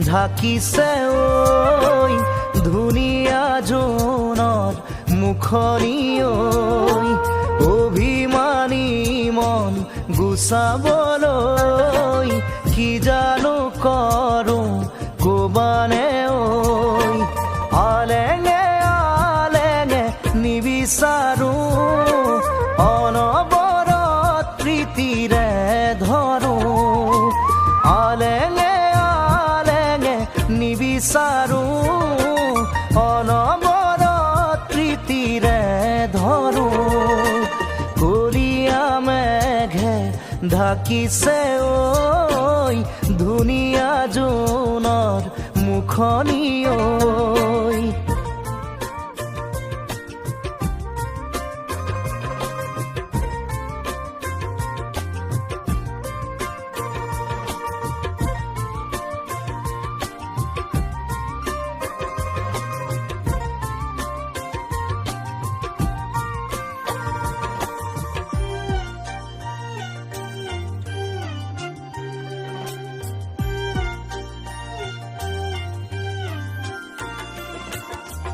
ঢাকিছে ঐ ধুনীয়া জোনৰ মুখনি ঐ অভিমানী মন গুচাবলৈ কি জানো কৰো কবানে ঐ আলেঙে আলেঙে নিবিচাৰো অনবৰত প্ৰীতিৰে ধৰো আলেঙে আলেঙে নিবিচাৰো অনবৰত প্ৰীতিৰে ধৰো কলীয়া মেঘে ঢাকিছে ঐ ধুনীয়া জোনৰ মুখনি ঐ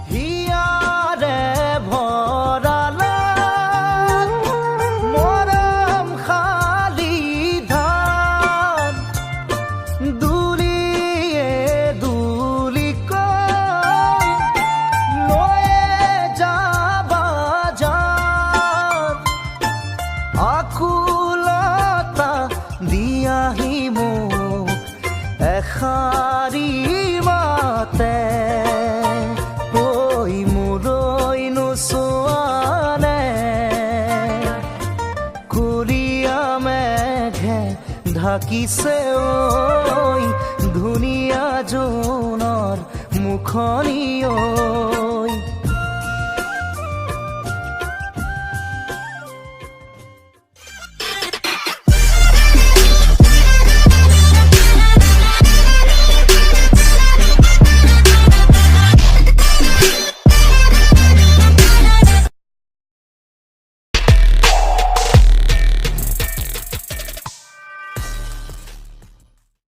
হিয়াৰে ভৰালা মৰম খালি ধান দুলিয়ে দুলিকৈ লৈয়ে যাবা যান আকুলতা দিয়াহি মোক এষাৰি মাতে ঢাকিছে ঐ ধুনীয়া জোনৰ মুখনি ঐ